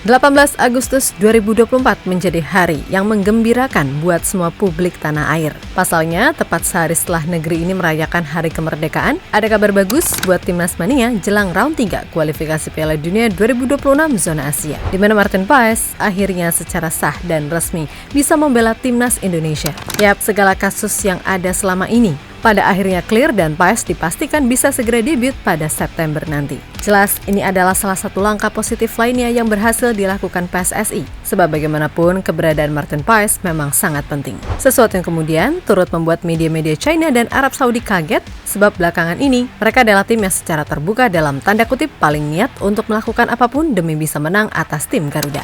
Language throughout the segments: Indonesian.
18 Agustus 2024 menjadi hari yang menggembirakan buat semua publik tanah air. Pasalnya, tepat sehari setelah negeri ini merayakan Hari Kemerdekaan, ada kabar bagus buat Timnas Mania jelang round 3 kualifikasi Piala Dunia 2026 zona Asia, di mana Martin Paes akhirnya secara sah dan resmi bisa membela Timnas Indonesia. Yap, segala kasus yang ada selama ini pada akhirnya clear dan Paes dipastikan bisa segera debut pada September nanti. Jelas, ini adalah salah satu langkah positif lainnya yang berhasil dilakukan PSSI. Sebab bagaimanapun, keberadaan Martin Paes memang sangat penting. Sesuatu yang kemudian turut membuat media-media China dan Arab Saudi kaget, sebab belakangan ini mereka adalah tim yang secara terbuka dalam tanda kutip paling niat untuk melakukan apapun demi bisa menang atas tim Garuda.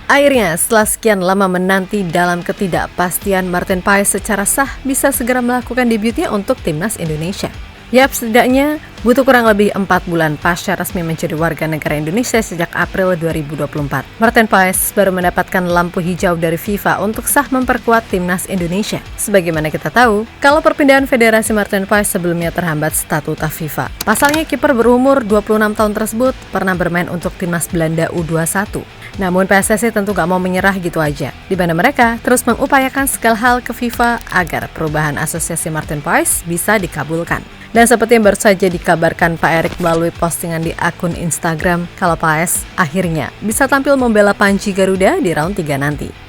Akhirnya, setelah sekian lama menanti dalam ketidakpastian, Martin Paes secara sah bisa segera melakukan debutnya untuk Timnas Indonesia. Yap, setidaknya butuh kurang lebih 4 bulan pasca resmi menjadi warga negara Indonesia sejak April 2024. Martin Paes baru mendapatkan lampu hijau dari FIFA untuk sah memperkuat Timnas Indonesia. Sebagaimana kita tahu, kalau perpindahan Federasi Martin Paes sebelumnya terhambat statuta FIFA. Pasalnya, kiper berumur 26 tahun tersebut pernah bermain untuk Timnas Belanda U21. Namun PSSI tentu gak mau menyerah gitu aja, di mana mereka terus mengupayakan segala hal ke FIFA agar perubahan asosiasi Martin Paes bisa dikabulkan. Dan seperti yang baru saja dikabarkan Pak Erik melalui postingan di akun Instagram, kalau Paes akhirnya bisa tampil membela Panji Garuda di round 3 nanti.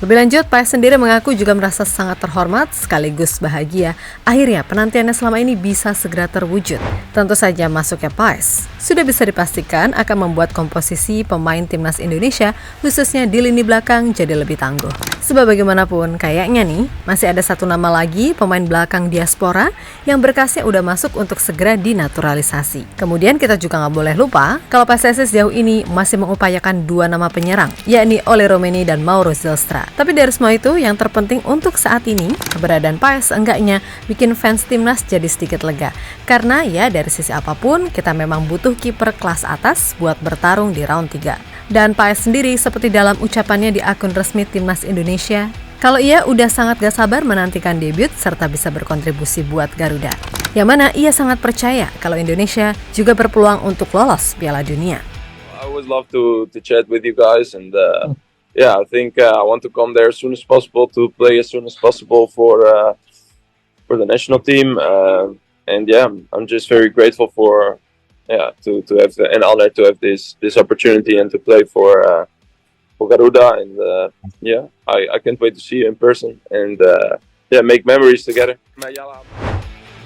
Lebih lanjut, Paes sendiri mengaku juga merasa sangat terhormat sekaligus bahagia akhirnya penantiannya selama ini bisa segera terwujud. Tentu saja masuknya Paes sudah bisa dipastikan akan membuat komposisi pemain Timnas Indonesia khususnya di lini belakang jadi lebih tangguh. Sebab bagaimanapun kayaknya nih masih ada satu nama lagi pemain belakang diaspora yang berkasnya udah masuk untuk segera dinaturalisasi. Kemudian kita juga nggak boleh lupa kalau PSSI sejauh ini masih mengupayakan 2 nama penyerang, yakni Ole Romeni dan Mauro Zylstra. Tapi dari semua itu, yang terpenting untuk saat ini, keberadaan Paes enggaknya bikin fans Timnas jadi sedikit lega. Karena ya dari sisi apapun, kita memang butuh kiper kelas atas buat bertarung di round 3. Dan Paes sendiri seperti dalam ucapannya di akun resmi Timnas Indonesia, kalau ia udah sangat gak sabar menantikan debut serta bisa berkontribusi buat Garuda. Yang mana ia sangat percaya kalau Indonesia juga berpeluang untuk lolos Piala Dunia. I would love to chat with you guys and yeah, I think I want to come there as soon as possible to play as soon as possible for the national team, and yeah, I'm just very grateful for to have an honor to have this opportunity and to play for Garuda, and yeah, I can't wait to see you in person and yeah, make memories together.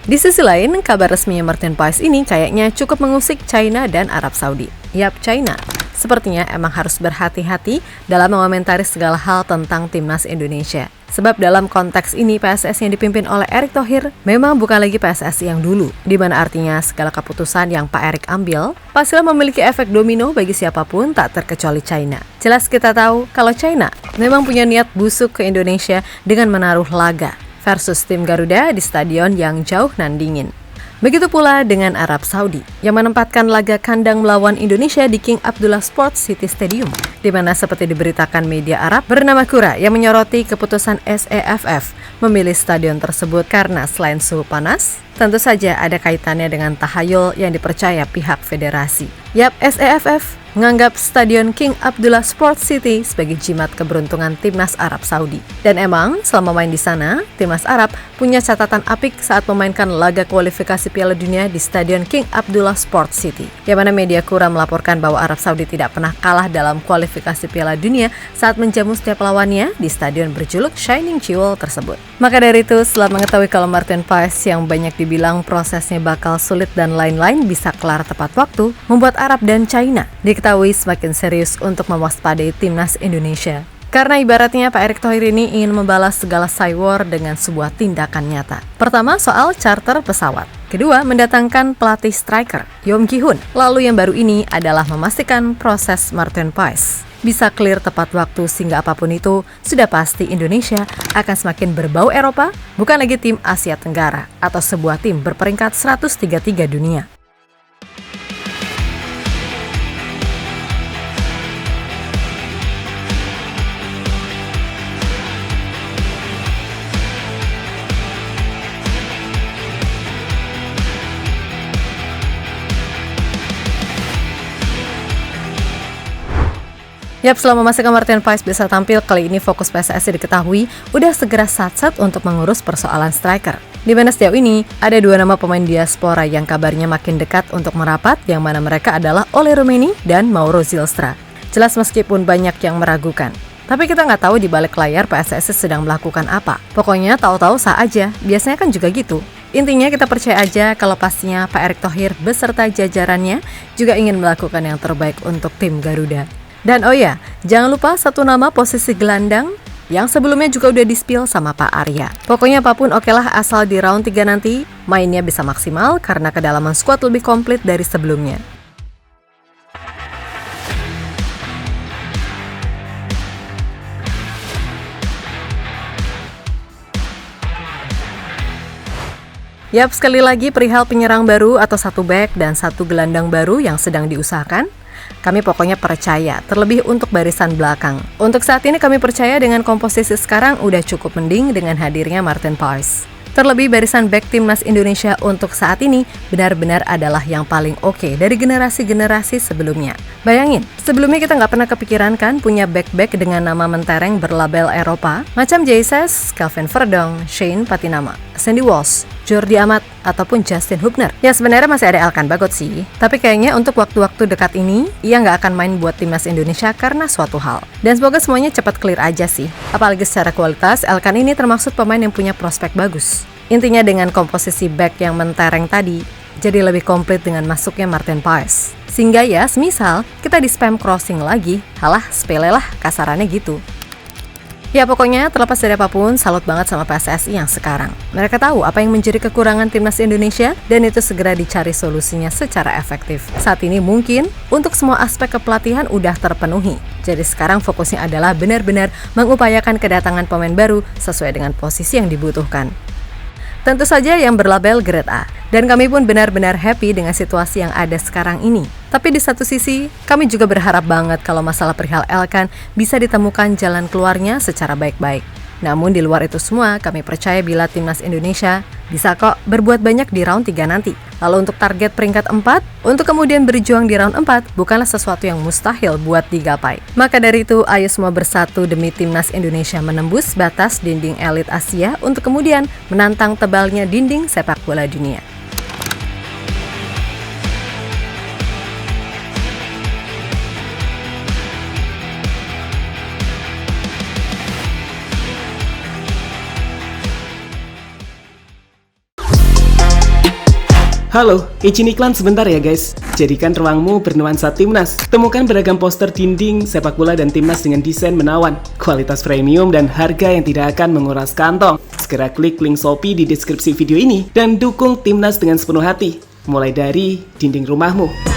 Di sisi lain, kabar resminya Martin Paes ini kayaknya cukup mengusik China dan Arab Saudi. Yap, China sepertinya emang harus berhati-hati dalam mengomentari segala hal tentang Timnas Indonesia. Sebab dalam konteks ini PSSI yang dipimpin oleh Erick Thohir memang bukan lagi PSSI yang dulu, di mana artinya segala keputusan yang Pak Erick ambil pasti memiliki efek domino bagi siapapun tak terkecuali China. Jelas kita tahu kalau China memang punya niat busuk ke Indonesia dengan menaruh laga versus tim Garuda di stadion yang jauh nan dingin. Begitu pula dengan Arab Saudi yang menempatkan laga kandang melawan Indonesia di King Abdullah Sports City Stadium, di mana seperti diberitakan media Arab bernama Qura yang menyoroti keputusan SEFF memilih stadion tersebut karena selain suhu panas, tentu saja ada kaitannya dengan tahayul yang dipercaya pihak federasi. Yap, SEFF menganggap Stadion King Abdullah Sports City sebagai jimat keberuntungan Timnas Arab Saudi. Dan emang selama main di sana, Timnas Arab punya catatan apik saat memainkan laga kualifikasi Piala Dunia di Stadion King Abdullah Sports City. Yang mana media Qura melaporkan bahwa Arab Saudi tidak pernah kalah dalam kualifikasi Piala Dunia saat menjamu setiap lawannya di stadion berjuluk Shining Jewel tersebut. Maka dari itu, setelah mengetahui kalau Martin Paes yang banyak dibilang prosesnya bakal sulit dan lain-lain bisa kelar tepat waktu, membuat Arab dan China diketahui semakin serius untuk mewaspadai Timnas Indonesia. Karena ibaratnya Pak Erick Thohir ini ingin membalas segala cywar dengan sebuah tindakan nyata. Pertama, soal charter pesawat. kedua, mendatangkan pelatih striker, Yom Gi-hun. Lalu yang baru ini adalah memastikan proses Martin Paes bisa clear tepat waktu sehingga apapun itu, sudah pasti Indonesia akan semakin berbau Eropa, bukan lagi tim Asia Tenggara atau sebuah tim berperingkat 133 dunia. Yap, selama memastikan Martin Paes bisa tampil, kali ini fokus PSSI diketahui udah segera sat-sat untuk mengurus persoalan striker. Di mana sejauh ini, ada 2 nama pemain diaspora yang kabarnya makin dekat untuk merapat, yang mana mereka adalah Ole Rumeni dan Mauro Zylstra. Jelas meskipun banyak yang meragukan, tapi kita nggak tahu di balik layar PSSI sedang melakukan apa. Pokoknya tahu-tahu sah aja, biasanya kan juga gitu. Intinya kita percaya aja kalau pastinya Pak Erick Thohir beserta jajarannya juga ingin melakukan yang terbaik untuk tim Garuda. Dan oh ya, jangan lupa satu nama posisi gelandang yang sebelumnya juga udah di-spill sama Pak Arya. Pokoknya apapun okelah asal di round 3 nanti mainnya bisa maksimal karena kedalaman skuad lebih komplit dari sebelumnya. Yap, sekali lagi perihal penyerang baru atau 1 back dan 1 gelandang baru yang sedang diusahakan. Kami pokoknya percaya, terlebih untuk barisan belakang. Untuk saat ini kami percaya dengan komposisi sekarang udah cukup mending dengan hadirnya Martin Paes. Terlebih barisan back timnas Indonesia untuk saat ini benar-benar adalah yang paling oke dari generasi-generasi sebelumnya. Bayangin, sebelumnya kita nggak pernah kepikiran kan punya back-back dengan nama mentereng berlabel Eropa, macam Jesus, Kelvin Verdong, Shane Patinama, Sandy Walsh, Jordi Amat, ataupun Justin Hubner. Ya sebenarnya masih ada Elkan Bagot sih, tapi kayaknya untuk waktu-waktu dekat ini, ia nggak akan main buat timnas Indonesia karena suatu hal. Dan semoga semuanya cepat clear aja sih. Apalagi secara kualitas, Elkan ini termasuk pemain yang punya prospek bagus. Intinya dengan komposisi back yang mentereng tadi, jadi lebih komplit dengan masuknya Martin Paes. Sehingga ya, semisal kita di spam crossing lagi, halah sepele lah kasarannya gitu. Ya pokoknya terlepas dari apapun, salut banget sama PSSI yang sekarang. Mereka tahu apa yang menjadi kekurangan timnas Indonesia dan itu segera dicari solusinya secara efektif. Saat ini mungkin untuk semua aspek kepelatihan udah terpenuhi. Jadi sekarang fokusnya adalah benar-benar mengupayakan kedatangan pemain baru sesuai dengan posisi yang dibutuhkan. Tentu saja yang berlabel Grade A, dan kami pun benar-benar happy dengan situasi yang ada sekarang ini. Tapi di satu sisi, kami juga berharap banget kalau masalah perihal Elkan bisa ditemukan jalan keluarnya secara baik-baik. Namun di luar itu semua, kami percaya bila timnas Indonesia bisa kok berbuat banyak di round 3 nanti. Lalu untuk target peringkat 4, untuk kemudian berjuang di round 4 bukanlah sesuatu yang mustahil buat digapai. Maka dari itu, ayo semua bersatu demi timnas Indonesia menembus batas dinding elit Asia untuk kemudian menantang tebalnya dinding sepak bola dunia. Halo, izin iklan sebentar ya guys. Jadikan ruangmu bernuansa timnas. Temukan beragam poster dinding, sepak bola dan timnas dengan desain menawan, kualitas premium dan harga yang tidak akan menguras kantong. Segera klik link Shopee di deskripsi video ini dan dukung timnas dengan sepenuh hati. Mulai dari dinding rumahmu.